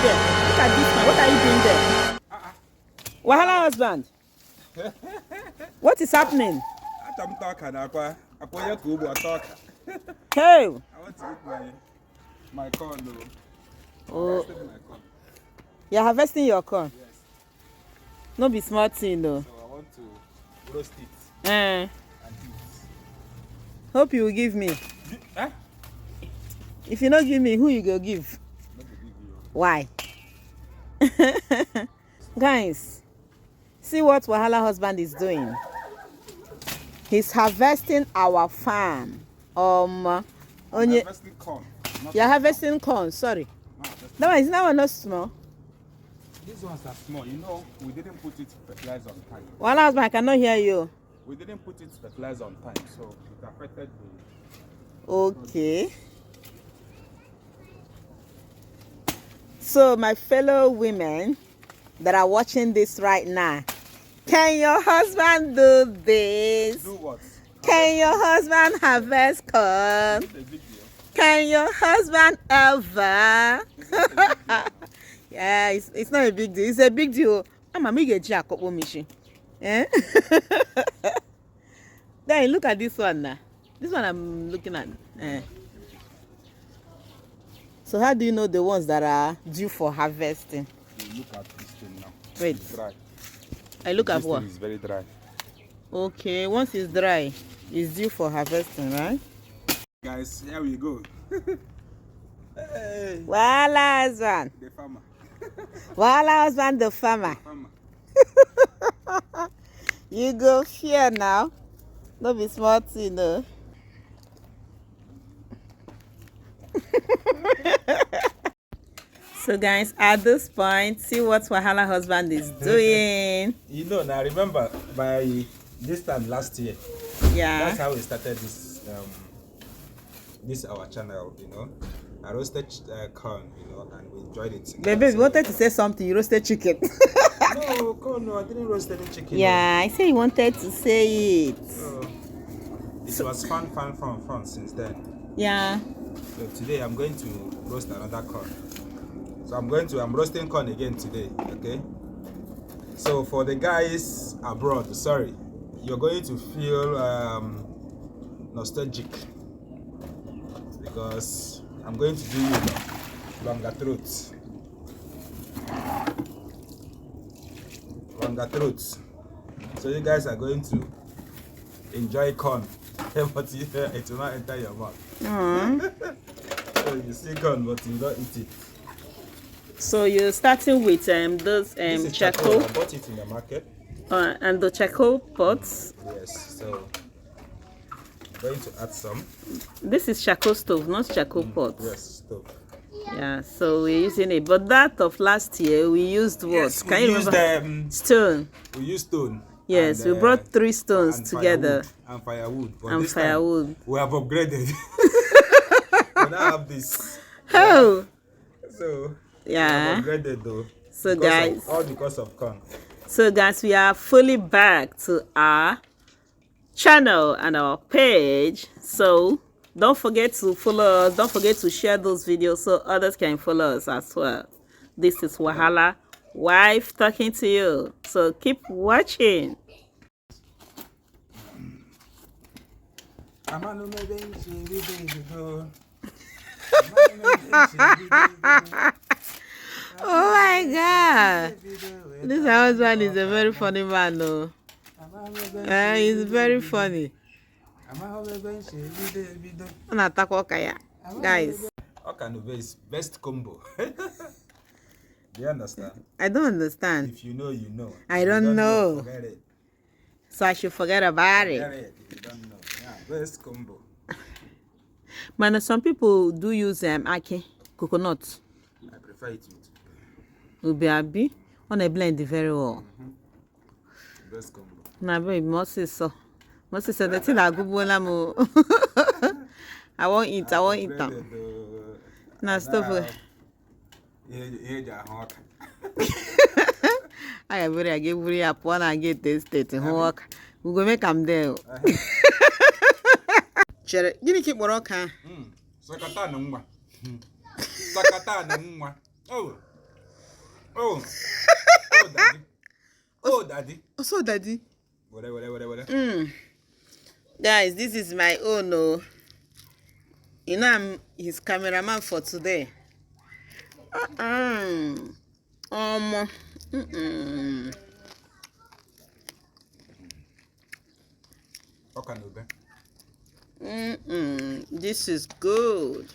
doing there? Look at this man. What are you doing there? Wahala husband. What is happening? I'm talking. I Hey. want to eat my corn. Oh. You're harvesting your corn? Yes. No be smart thing though. So I want to roast it And eat. hope you will give me. Huh? If you not give me, who you go give? Why? Guys, see what Wahala husband is doing. He's harvesting our farm. Harvesting corn. You're harvesting corn, sorry. No, is that one not small? These ones are small. You know, we didn't put it fertilizer on time. Wahala husband, I cannot hear you. We didn't put it fertilizer on time, so it affected the... Okay. So my fellow women that are watching this right now, can your husband do this? Do what? Can your husband harvest corn? It's a big deal. Can your husband ever? Yeah, it's not a big deal. It's a big deal. I'm a big deal. Eh? Then look at this one now. This one I'm looking at. So how do you know the ones that are due for harvesting? You look at this thing now. Wait. It's dry. I look at This what? thing is very dry. Okay, once it's dry, it's due for harvesting, right? Guys, here we go. Hey, Wahala husband. the farmer. Wahala husband, the farmer. Farmer. You go fear now. Don't be smart, you know. So guys, at this point, see what Wahala husband is doing. You know, now remember by this time last year, Yeah. that's how we started this our channel, you know. I roasted corn, you know, and we enjoyed it. Baby, you wanted to say something. You roasted chicken. No, corn, no, I didn't roast any chicken. Yeah, I said you wanted to say it. So, it was fun since then. Yeah. So today I'm going to roast another corn. So I'm roasting corn again today, okay? So for the guys abroad, sorry, you're going to feel nostalgic because I'm going to do you longer throats. Longer throats. So you guys are going to enjoy corn, but it will not enter your mouth. So you see corn, but you don't eat it. So you're starting with those This is charcoal I bought it in the market. and the charcoal pots. Yes, so I'm going to add some. This is charcoal stove, not charcoal pots. Yes, stove. Yeah, so we're using it. But that of last year, we used what? Yes, Can you remember? Stone. We used stone. Yes, and, we brought 3 stones and together. firewood. But And this time, firewood. we have upgraded. We now have this. Oh, So yeah. we have upgraded though. So guys, all because of corn. so guys, we are fully back to our channel and our page. So don't forget to follow us. Don't forget to share those videos so others can follow us as well. This is Wahala wife talking to you. So keep watching. Oh my God! This husband is a very funny man, though. He's very funny. Guys, is best combo. Do you understand? I don't understand. If you know, you know. I If you don't know. Forget it. So I should forget about Forget it. it. If you don't know. Yeah, best combo. Man, some people do use ake, coconut. I prefer it with Ubiabi. On a blend very well. best combo. Na baby, Moses so. Moses said the thing I go mo. I won't eat them. Na stuff. I give you up one and get tasted to work. We go make them there. Chere, gini keep work, huh? Sakata na nwa. Sakata na nwa. Oh. Oh. Oh, daddy. Oh, daddy. Also, daddy. Whatever. Guys, this is my own. Oh. You know, I'm his cameraman for today. Okay, no, This is good.